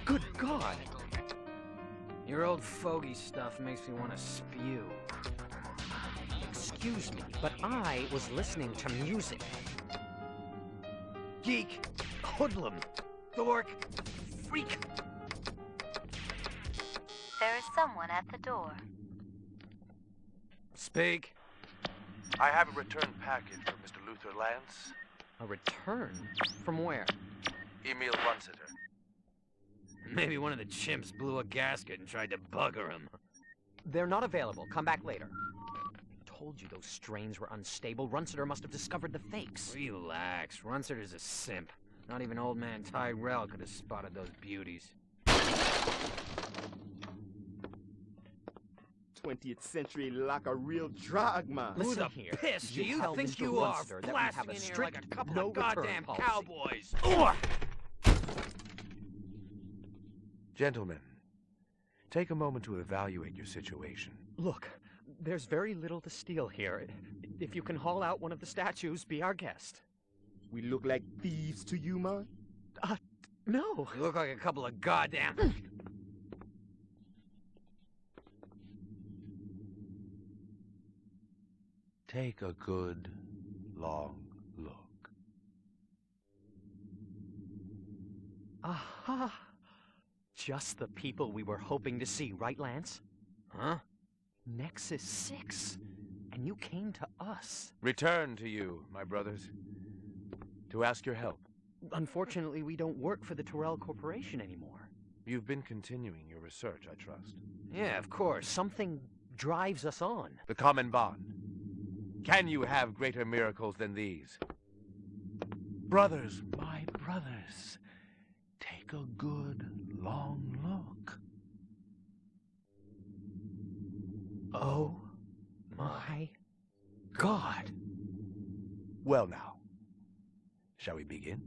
Good God! Your old fogey stuff makes me want to spew. Excuse me, but I was listening to music. Geek, hoodlum, dork, freak. There is someone at the door. Speak. I have a return package for Mr. Luther Lance. A return? From where? Emil Runsiter. Maybe one of the chimps blew a gasket and tried to bugger him. They're not available. Come back later. Told you those strains were unstable. Runsiter must have discovered the fakes. Relax. Runsiter's a simp. Not even old man Tyrell could have spotted those beauties. 20th century like a real drug man. Who Listen the here. piss do you tell think Mr. you are, Runsiter that we have blasting a in here strict like a couple no of goddamn return policy. cowboys? Gentlemen, take a moment to evaluate your situation. Look, there's very little to steal here. If you can haul out one of the statues, be our guest. We look like thieves to you, man? No. You look like a couple of goddamn... Take a good, long look. Aha! Just the people we were hoping to see, right, Lance? Huh? Nexus 6. And you came to us. Return to you, my brothers, to ask your help. Unfortunately, we don't work for the Tyrell Corporation anymore. You've been continuing your research, I trust. Yeah, of course. Something drives us on. The common bond. Can you have greater miracles than these? Brothers, my brothers, take a good, long look. Oh my God! Well now, shall we begin?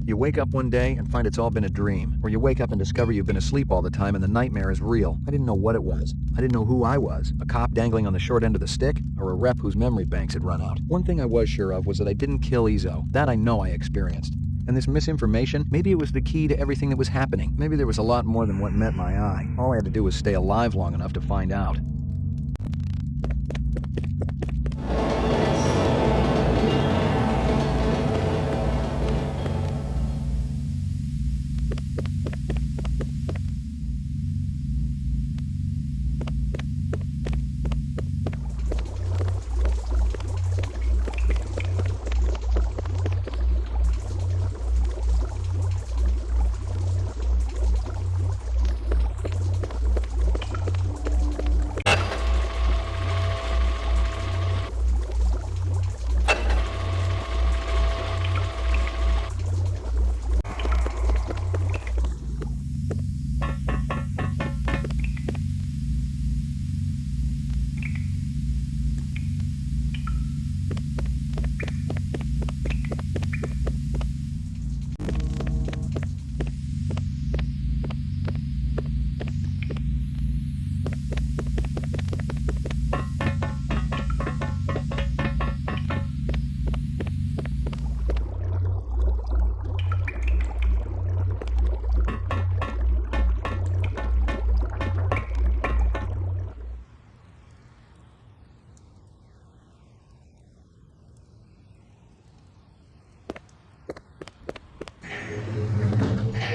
You wake up one day and find it's all been a dream, or you wake up and discover you've been asleep all the time and the nightmare is real. I didn't know what it was. I didn't know who I was, a cop dangling on the short end of the stick, or a rep whose memory banks had run out. One thing I was sure of was that I didn't kill Izo. That I know I experienced. And this misinformation, maybe it was the key to everything that was happening. Maybe there was a lot more than what met my eye. All I had to do was stay alive long enough to find out.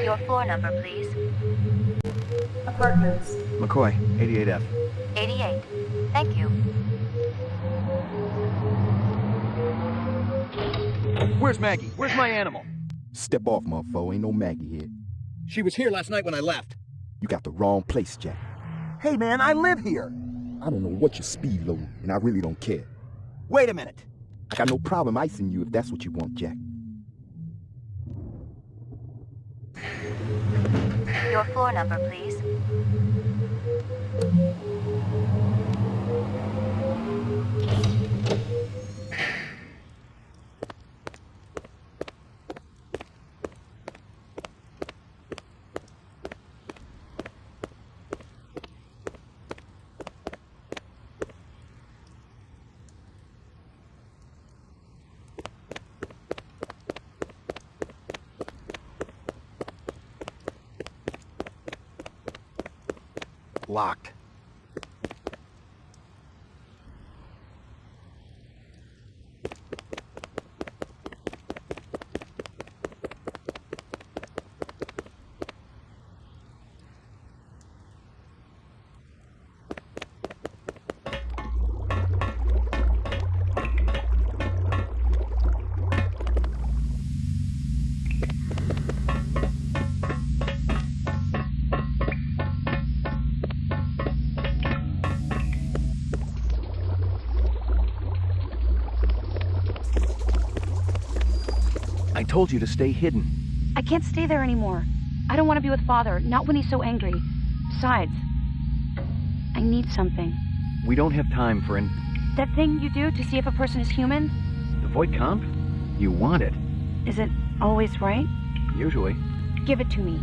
Your floor number, please. Apartments. McCoy, 88F. 88. Thank you. Where's Maggie? Where's my animal? Step off, motherfucker. Ain't no Maggie here. She was here last night when I left. You got the wrong place, Jack. Hey man, I live here. I don't know what your speed loading, and I really don't care. Wait a minute. I got no problem icing you if that's what you want, Jack. Your floor number, please. Locked. I told you to stay hidden. I can't stay there anymore. I don't want to be with Father, not when he's so angry. Besides, I need something. We don't have time for That thing you do to see if a person is human? the Voight comp? You want it. Is it always right? Usually. Give it to me.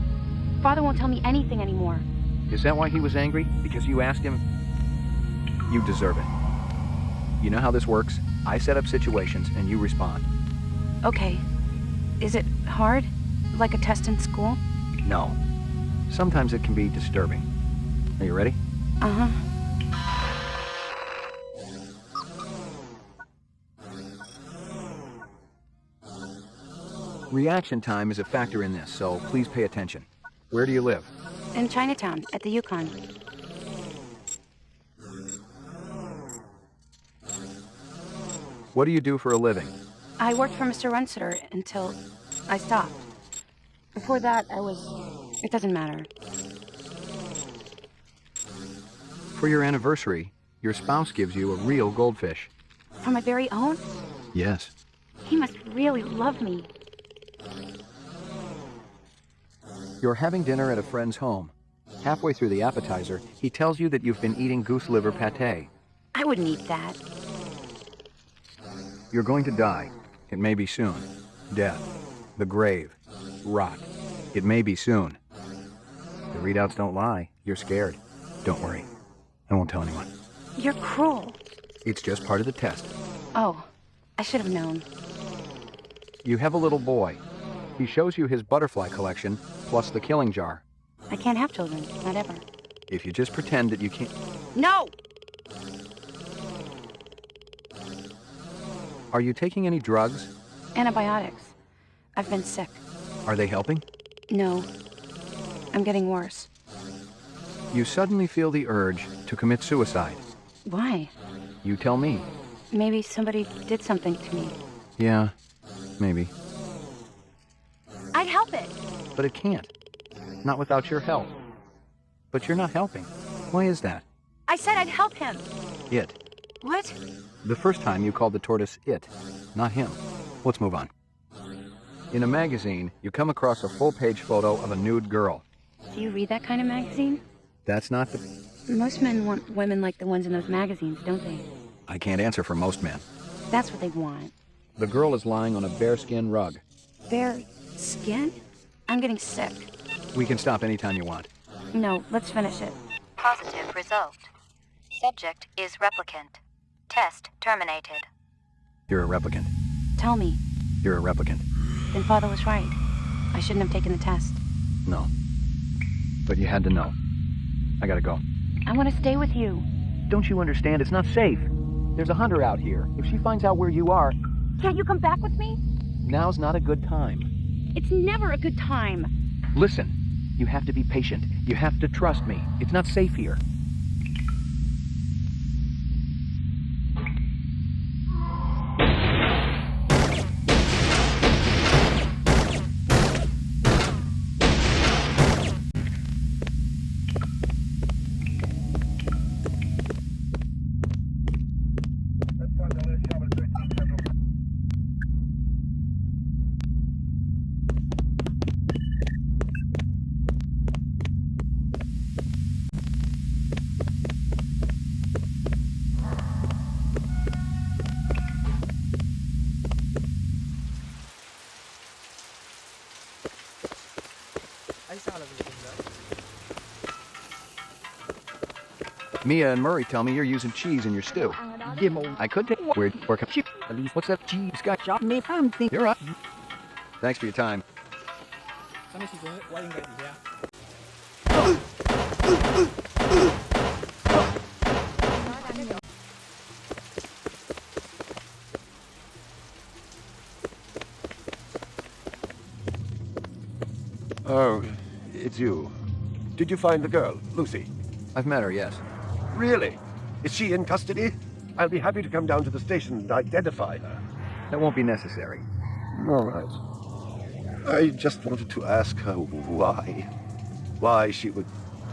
Father won't tell me anything anymore. Is that why he was angry? Because you asked him? You deserve it. You know how this works? I set up situations and you respond. Okay. Is it hard? Like a test in school? No. Sometimes it can be disturbing. Are you ready? Uh-huh. Reaction time is a factor in this, so please pay attention. Where do you live? In Chinatown, at the Yukon. What do you do for a living? I worked for Mr. Runciter until I stopped. Before that, it doesn't matter. For your anniversary, your spouse gives you a real goldfish. For my very own? Yes. He must really love me. You're having dinner at a friend's home. Halfway through the appetizer, he tells you that you've been eating goose liver pate. I wouldn't eat that. You're going to die. It may be soon. Death. The grave. Rot. It may be soon. The readouts don't lie. You're scared. Don't worry. I won't tell anyone. You're cruel. It's just part of the test. Oh, I should have known. You have a little boy. He shows you his butterfly collection, plus the killing jar. I can't have children, not ever. If you just pretend that you can't... No! Are you taking any drugs? Antibiotics. I've been sick. Are they helping? No. I'm getting worse. You suddenly feel the urge to commit suicide. Why? You tell me. Maybe somebody did something to me. Yeah, maybe. I'd help it. But it can't. Not without your help. But you're not helping. Why is that? I said I'd help him. It. What? The first time you called the tortoise it, not him. Let's move on. In a magazine, you come across a full-page photo of a nude girl. Do you read that kind of magazine? That's not the... Most men want women like the ones in those magazines, don't they? I can't answer for most men. That's what they want. The girl is lying on a bearskin rug. Bare skin? I'm getting sick. We can stop anytime you want. No, let's finish it. Positive result. Subject is replicant. Test terminated. You're a replicant. Tell me. You're a replicant. Then Father was right. I shouldn't have taken the test. No. But you had to know. I gotta go. I want to stay with you. Don't you understand? It's not safe. There's a hunter out here. If she finds out where you are, Can't you come back with me? now's not a good time. It's never a good time. Listen, you have to be patient. You have to trust me. It's not safe here. Mia and Murray tell me you're using cheese in your stew. I could take weird work. What's that cheese guy? You're up. Thanks for your time. Sao Oh, it's you. Did you find the girl, Lucy? I've met her, yes. Really? Is she in custody? I'll be happy to come down to the station and identify her. That won't be necessary. All right. I just wanted to ask her why. Why she would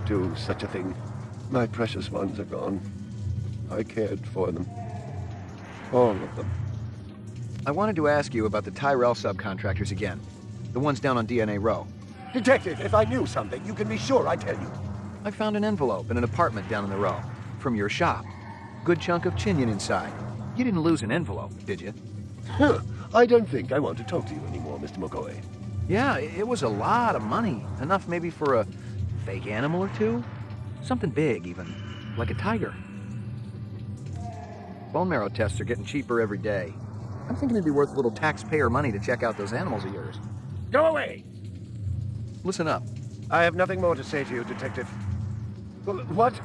do such a thing. My precious ones are gone. I cared for them. All of them. I wanted to ask you about the Tyrell subcontractors again. The ones down on DNA Row. Detective, if I knew something, you can be sure I'd tell you. I found an envelope in an apartment down in the Row. From your shop. Good chunk of chinion inside. You didn't lose an envelope, did you? Huh. I don't think I want to talk to you anymore, Mr. McCoy. Yeah, it was a lot of money. Enough maybe for a fake animal or two? Something big, even. Like a tiger. Bone marrow tests are getting cheaper every day. I'm thinking it'd be worth a little taxpayer money to check out those animals of yours. Go away! Listen up. I have nothing more to say to you, Detective. What?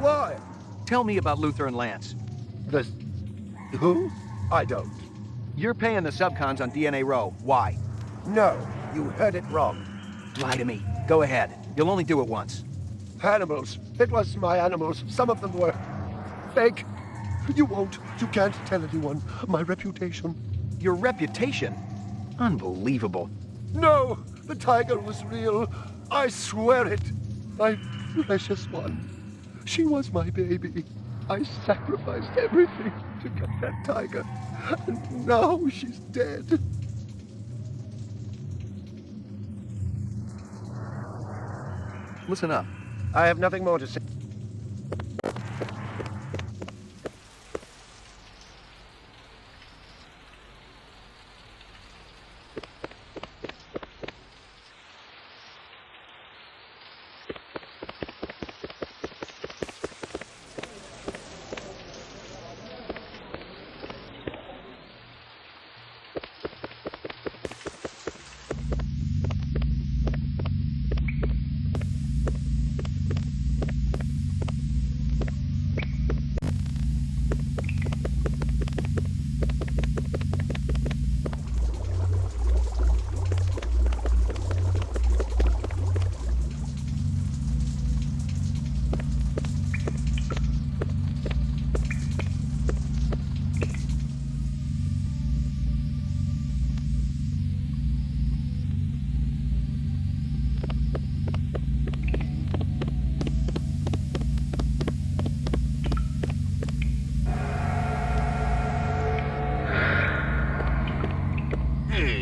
Why? Tell me about Luther and Lance. The... Who? I don't. You're paying the subcons on DNA Row. Why? No, you heard it wrong. Lie to me. Go ahead. You'll only do it once. Animals. It was my animals. Some of them were fake. You won't. You can't tell anyone. My reputation. Your reputation? Unbelievable. No! The tiger was real. I swear it. My precious one. She was my baby. I sacrificed everything to get that tiger. And now she's dead. Listen up. I have nothing more to say.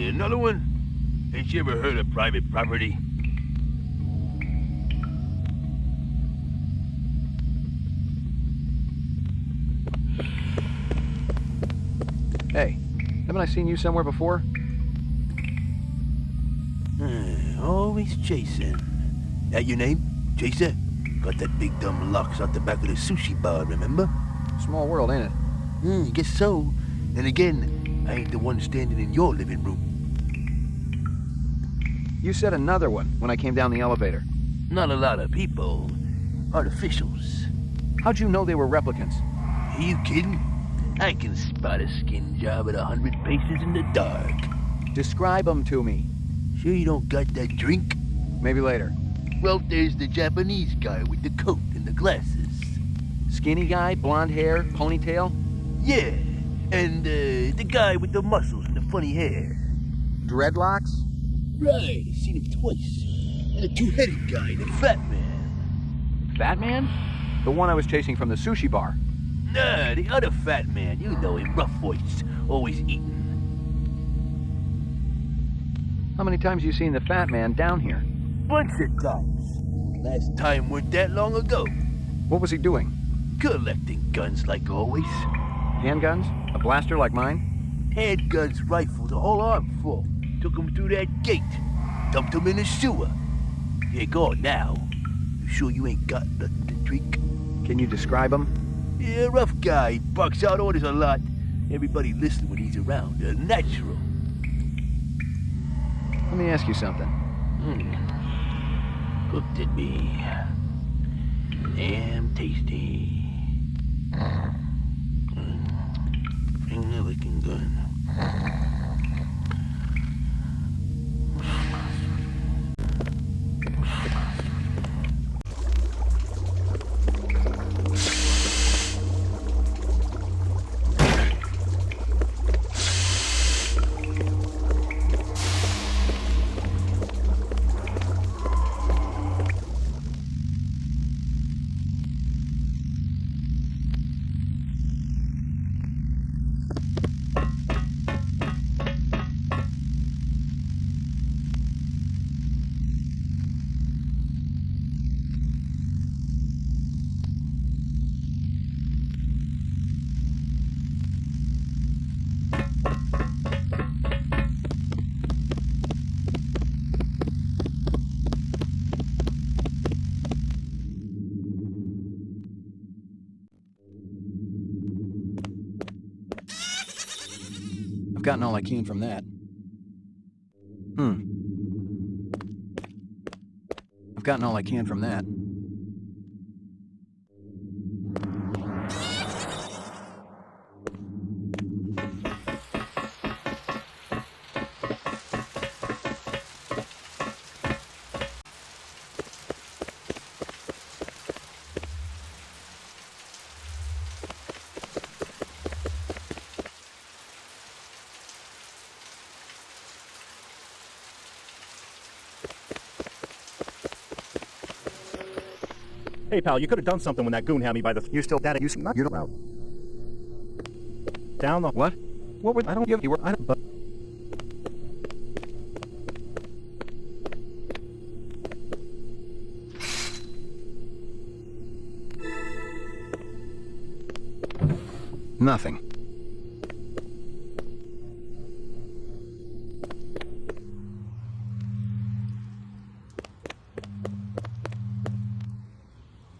Another one? Ain't you ever heard of private property? Hey, haven't I seen you somewhere before? Always chasing. That your name? Chaser? Got that big dumb locks out the back of the sushi bar, remember? Small world, ain't it? Guess so. Then again, I ain't the one standing in your living room. You said another one when I came down the elevator. Not a lot of people. Artificials. How'd you know they were replicants? Are you kidding? I can spot a skin job at 100 paces in the dark. Describe them to me. Sure you don't got that drink? Maybe later. Well, there's the Japanese guy with the coat and the glasses. Skinny guy, blonde hair, ponytail? Yeah, and the guy with the muscles and the funny hair. Dreadlocks? Right, seen him twice. And a two-headed guy, the fat man. Fat man? The one I was chasing from the sushi bar. Nah, the other fat man. You know him, rough voice, always eating. How many times you seen the fat man down here? Bunch of times. Last time weren't that long ago. What was he doing? Collecting guns like always. Handguns? A blaster like mine? Handguns, rifles, a whole armful. Took him through that gate. Dumped him in the sewer. Yeah, go on now. You sure you ain't got nothing to drink? Can you describe him? Yeah, rough guy. Barks out orders a lot. Everybody listens when he's around. Natural. Let me ask you something. Looked at me. Damn tasty. Finger licking gun. gotten all I can from that. I've gotten all I can from that. Hey, pal, you could have done something when that goon had me by the... You still... That you don't know. Down the... What? What would... I don't give you... I don't... But... Nothing.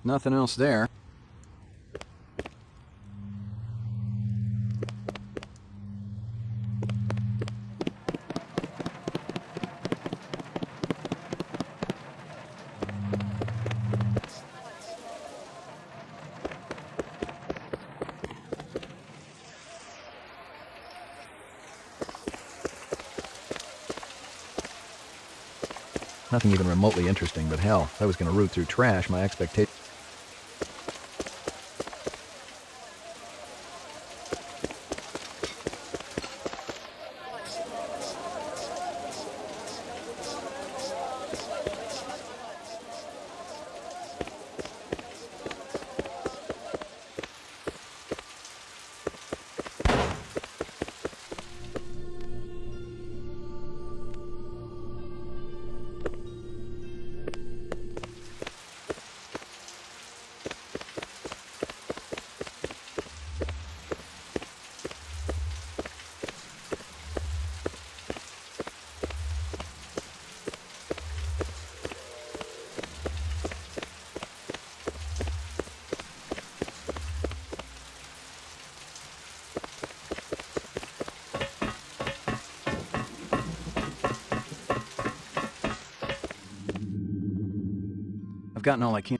Nothing else there. Nothing even remotely interesting, but hell, if I was going to root through trash, my expectations... I've gotten all I can.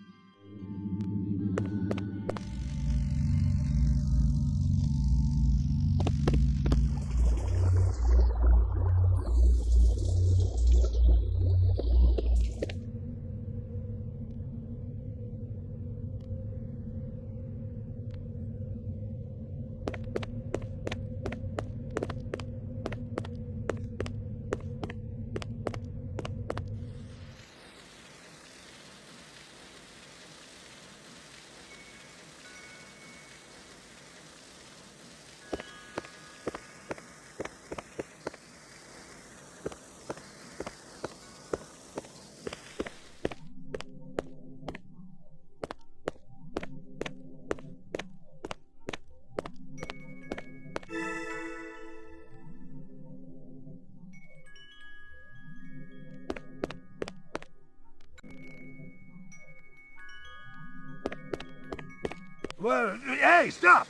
Well, hey, stop!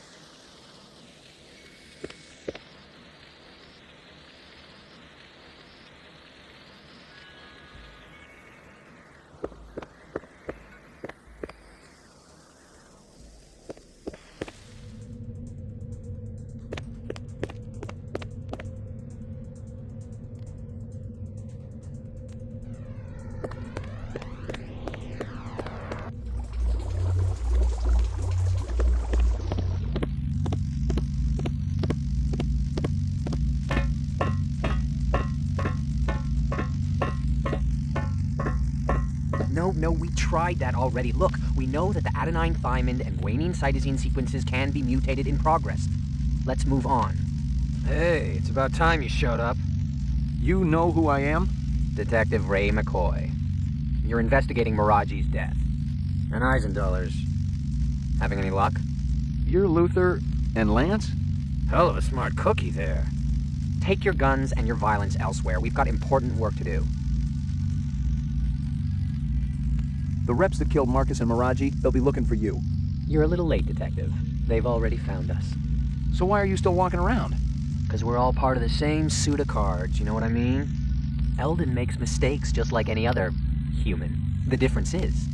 No, we tried that already. Look, we know that the adenine thymine and guanine cytosine sequences can be mutated in progress. Let's move on. Hey, it's about time you showed up. You know who I am? Detective Ray McCoy. You're investigating Miraji's death. And Eisendoller's. Having any luck? You're Luther and Lance? Hell of a smart cookie there. Take your guns and your violence elsewhere. We've got important work to do. The reps that killed Marcus and Miraji, they'll be looking for you. You're a little late, Detective. They've already found us. So why are you still walking around? Because we're all part of the same suit of cards, you know what I mean? Eldon makes mistakes just like any other human. The difference is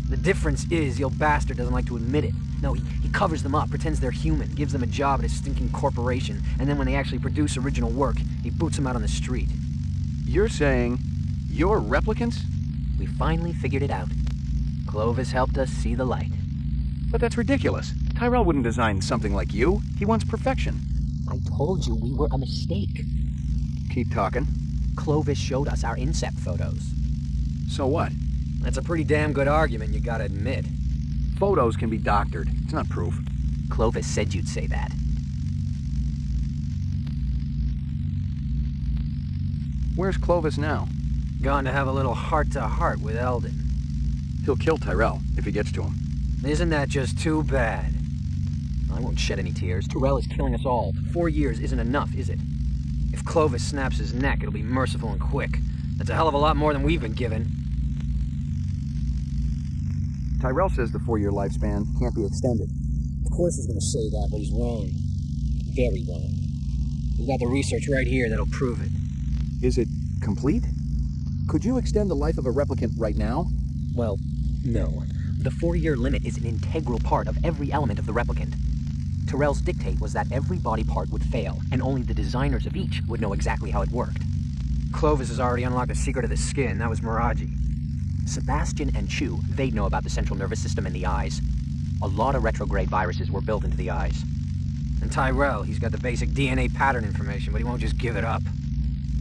the old bastard doesn't like to admit it. No, he covers them up, pretends they're human, gives them a job at a stinking corporation, and then when they actually produce original work, he boots them out on the street. You're saying you're replicants? We finally figured it out. Clovis helped us see the light. But that's ridiculous. Tyrell wouldn't design something like you. He wants perfection. I told you we were a mistake. Keep talking. Clovis showed us our incept photos. So what? That's a pretty damn good argument, you gotta admit. Photos can be doctored. It's not proof. Clovis said you'd say that. Where's Clovis now? Gone to have a little heart-to-heart with Eldon. He'll kill Tyrell if he gets to him. Isn't that just too bad? I won't shed any tears. Tyrell is killing us all. 4 years isn't enough, is it? If Clovis snaps his neck, it'll be merciful and quick. That's a hell of a lot more than we've been given. Tyrell says the 4-year lifespan can't be extended. Of course he's gonna say that, but he's wrong. Very wrong. We got the research right here that'll prove it. Is it complete? Could you extend the life of a replicant right now? Well, no. The 4-year limit is an integral part of every element of the replicant. Tyrell's dictate was that every body part would fail, and only the designers of each would know exactly how it worked. Clovis has already unlocked the secret of the skin. That was Miraji. Sebastian and Chu, they'd know about the central nervous system and the eyes. A lot of retrograde viruses were built into the eyes. And Tyrell, he's got the basic DNA pattern information, but he won't just give it up.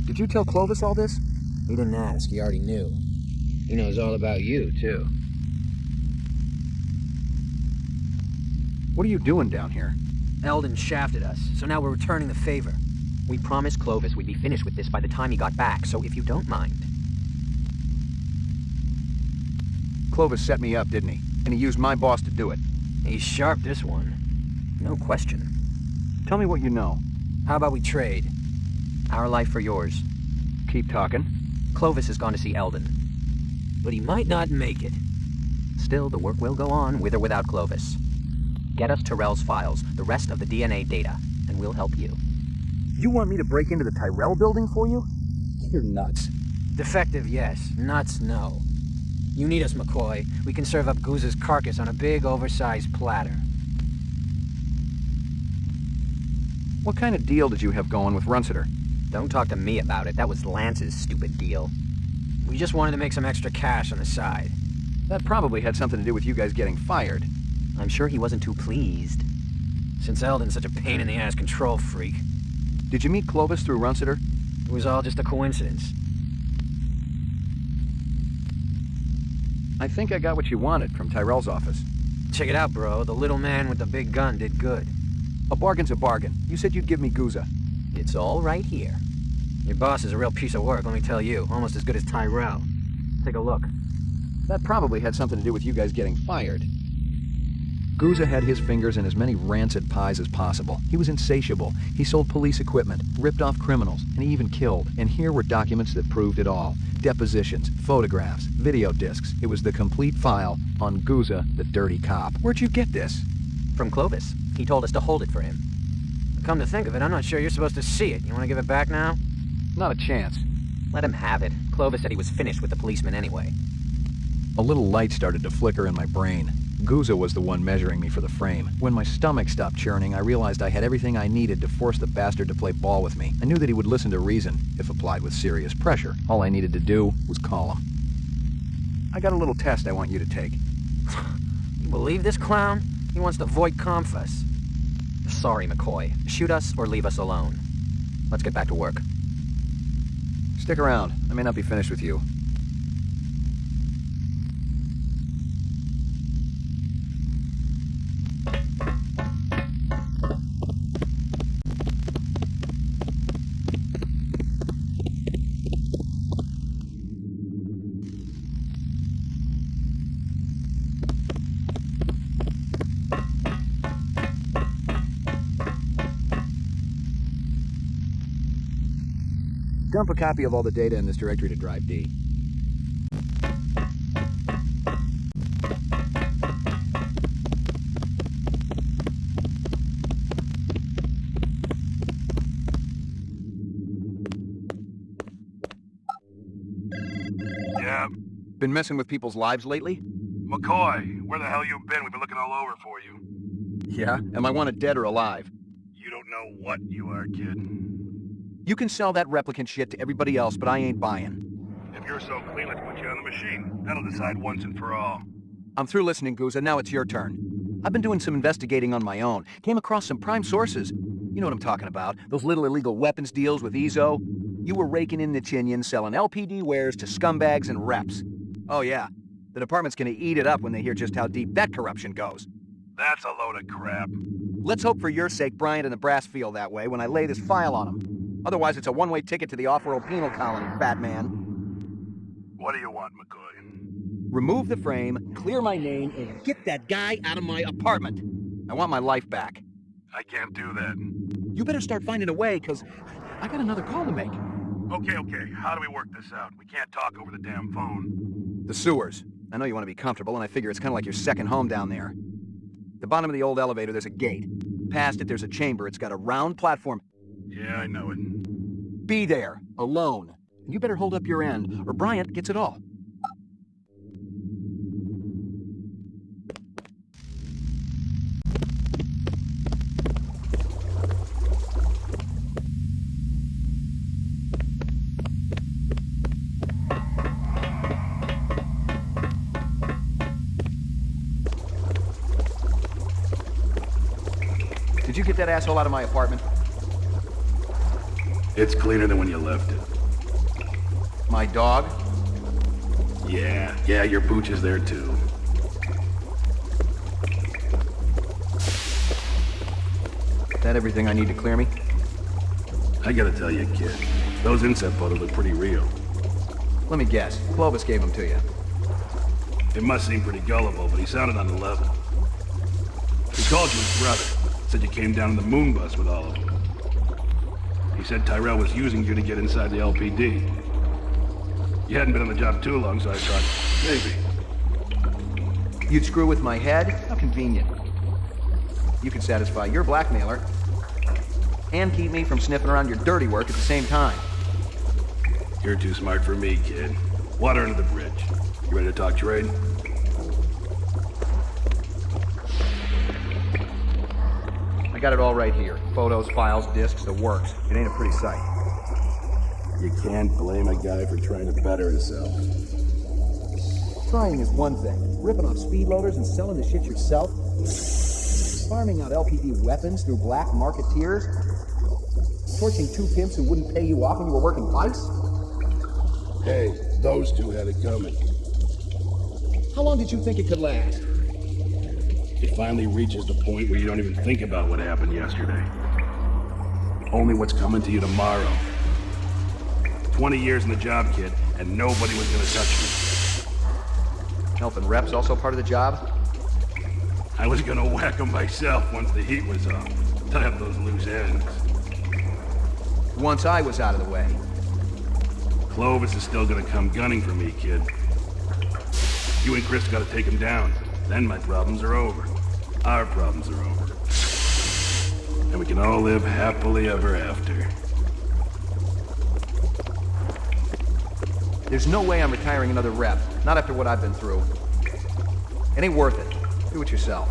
Did you tell Clovis all this? He didn't ask, he already knew. He knows all about you, too. What are you doing down here? Eldon shafted us, so now we're returning the favor. We promised Clovis we'd be finished with this by the time he got back, so if you don't mind. Clovis set me up, didn't he? And he used my boss to do it. He's sharp, this one. No question. Tell me what you know. How about we trade? Our life for yours. Keep talking. Clovis has gone to see Eldon. But he might not make it. Still, the work will go on, with or without Clovis. Get us Tyrell's files, the rest of the DNA data, and we'll help you. You want me to break into the Tyrell building for you? You're nuts. Defective, yes. Nuts, no. You need us, McCoy. We can serve up Goose's carcass on a big, oversized platter. What kind of deal did you have going with Runciter? Don't talk to me about it. That was Lance's stupid deal. We just wanted to make some extra cash on the side. That probably had something to do with you guys getting fired. I'm sure he wasn't too pleased. Since Eldon's such a pain-in-the-ass control freak. Did you meet Clovis through Runciter? It was all just a coincidence. I think I got what you wanted from Tyrell's office. Check it out, bro. The little man with the big gun did good. A bargain's a bargain. You said you'd give me Guza. It's all right here. Your boss is a real piece of work, let me tell you. Almost as good as Tyrell. Take a look. That probably had something to do with you guys getting fired. Guza had his fingers in as many rancid pies as possible. He was insatiable. He sold police equipment, ripped off criminals, and he even killed. And here were documents that proved it all. Depositions, photographs, video discs. It was the complete file on Guza, the dirty cop. Where'd you get this? From Clovis. He told us to hold it for him. Come to think of it, I'm not sure you're supposed to see it. You want to give it back now? Not a chance. Let him have it. Clovis said he was finished with the policeman anyway. A little light started to flicker in my brain. Guza was the one measuring me for the frame. When my stomach stopped churning, I realized I had everything I needed to force the bastard to play ball with me. I knew that he would listen to reason, if applied with serious pressure. All I needed to do was call him. I got a little test I want you to take. You believe this clown? He wants to void Confus. Sorry, McCoy. Shoot us or leave us alone. Let's get back to work. Stick around. I may not be finished with you. Dump a copy of all the data in this directory to Drive D. been messing with people's lives lately? McCoy, where the hell you been? We've been looking all over for you. Yeah? Am I wanted dead or alive? You don't know what you are, kid. You can sell that replicant shit to everybody else, but I ain't buying. If you're so clean, let's put you on the machine. That'll decide once and for all. I'm through listening, Guza. Now it's your turn. I've been doing some investigating on my own. Came across some prime sources. You know what I'm talking about. Those little illegal weapons deals with Ezo. You were raking in the chinion, selling LPD wares to scumbags and reps. Oh yeah, the department's gonna eat it up when they hear just how deep that corruption goes. That's a load of crap. Let's hope for your sake Bryant and the brass feel that way when I lay this file on them. Otherwise, it's a one-way ticket to the off-world penal colony, Batman. What do you want, McCoy? Remove the frame, clear my name, and get that guy out of my apartment. I want my life back. I can't do that. You better start finding a way, because I got another call to make. Okay. How do we work this out? We can't talk over the damn phone. The sewers. I know you want to be comfortable, and I figure it's kind of like your second home down there. The bottom of the old elevator, there's a gate. Past it, there's a chamber. It's got a round platform. Yeah, I know it. Be there, alone. And you better hold up your end, or Bryant gets it all. Did you get that asshole out of my apartment? It's cleaner than when you left it. My dog? Yeah, your pooch is there too. That everything I need to clear me? I gotta tell you, kid, those inset photos look pretty real. Let me guess. Clovis gave them to you. It must seem pretty gullible, but he sounded on the level. He called you his brother. Said you came down in the moon bus with all of them. He said Tyrell was using you to get inside the LPD. You hadn't been on the job too long, so I thought, maybe. You'd screw with my head? How convenient. You could satisfy your blackmailer and keep me from sniffing around your dirty work at the same time. You're too smart for me, kid. Water under the bridge. You ready to talk trade? I got it all right here. Photos, files, discs, the works. It ain't a pretty sight. You can't blame a guy for trying to better himself. Trying is one thing. Ripping off speed loaders and selling the shit yourself? Farming out LPD weapons through black marketeers? Torching two pimps who wouldn't pay you off when you were working vice? Hey, those two had it coming. How long did you think it could last? It finally reaches the point where you don't even think about what happened yesterday. Only what's coming to you tomorrow. 20 years in the job, kid, and nobody was gonna touch me. Helping reps also part of the job? I was gonna whack them myself once the heat was off. Tie up those loose ends. Once I was out of the way. Clovis is still gonna come gunning for me, kid. You and Chris gotta take him down. Then my problems are over. Our problems are over. And we can all live happily ever after. There's no way I'm retiring another rep. Not after what I've been through. It ain't worth it. Do it yourself.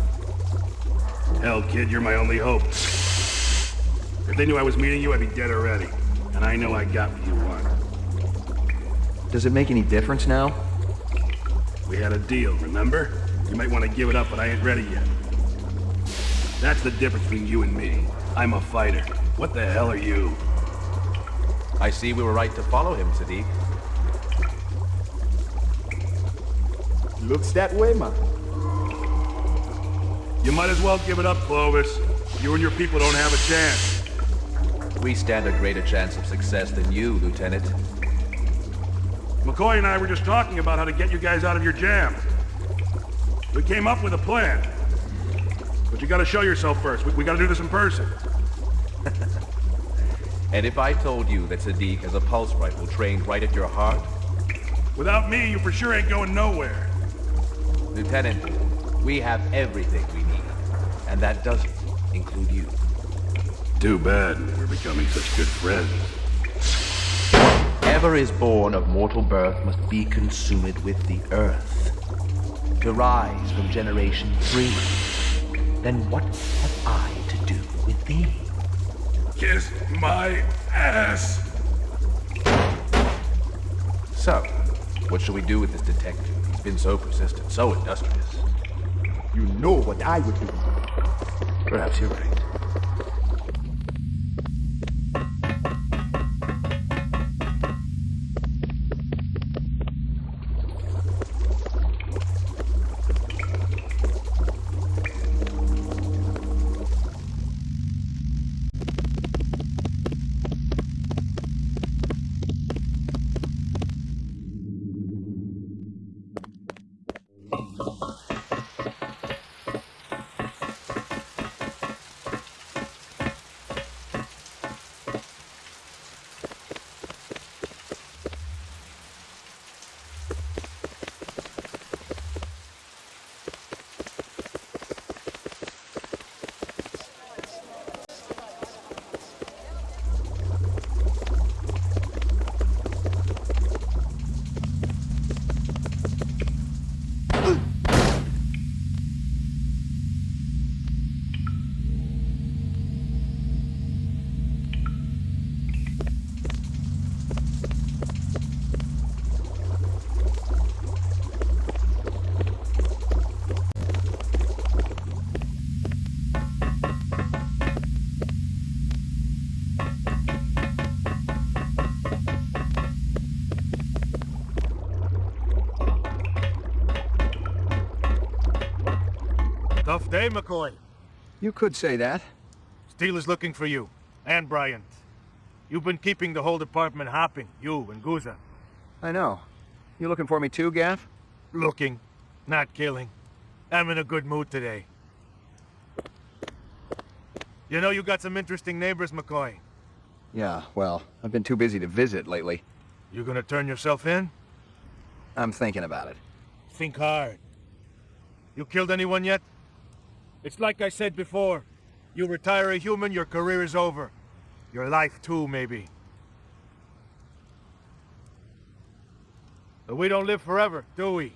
Hell, kid, you're my only hope. If they knew I was meeting you, I'd be dead already. And I know I got what you want. Does it make any difference now? We had a deal, remember? You might want to give it up, but I ain't ready yet. That's the difference between you and me. I'm a fighter. What the hell are you? I see we were right to follow him, Sadiq. Looks that way, man. You might as well give it up, Clovis. You and your people don't have a chance. We stand a greater chance of success than you, Lieutenant. McCoy and I were just talking about how to get you guys out of your jam. We came up with a plan. But you gotta show yourself first. We gotta do this in person. And if I told you that Sadiq has a pulse rifle trained right at your heart? Without me, you for sure ain't going nowhere. Lieutenant, we have everything we need. And that doesn't include you. Too bad we're becoming such good friends. Whatever is born of mortal birth must be consumed with the earth, to rise from generation 3. Then what have I to do with thee? Kiss my ass! So, what shall we do with this detective? He's been so persistent, so industrious. You know what I would do. Perhaps you're right. Tough day, McCoy. You could say that. Steele is looking for you, and Bryant. You've been keeping the whole department hopping, you and Guza. I know. You looking for me too, Gaff? Looking, not killing. I'm in a good mood today. You know you got some interesting neighbors, McCoy. Yeah, well, I've been too busy to visit lately. You gonna turn yourself in? I'm thinking about it. Think hard. You killed anyone yet? It's like I said before. You retire a human, your career is over. Your life too, maybe. But we don't live forever, do we?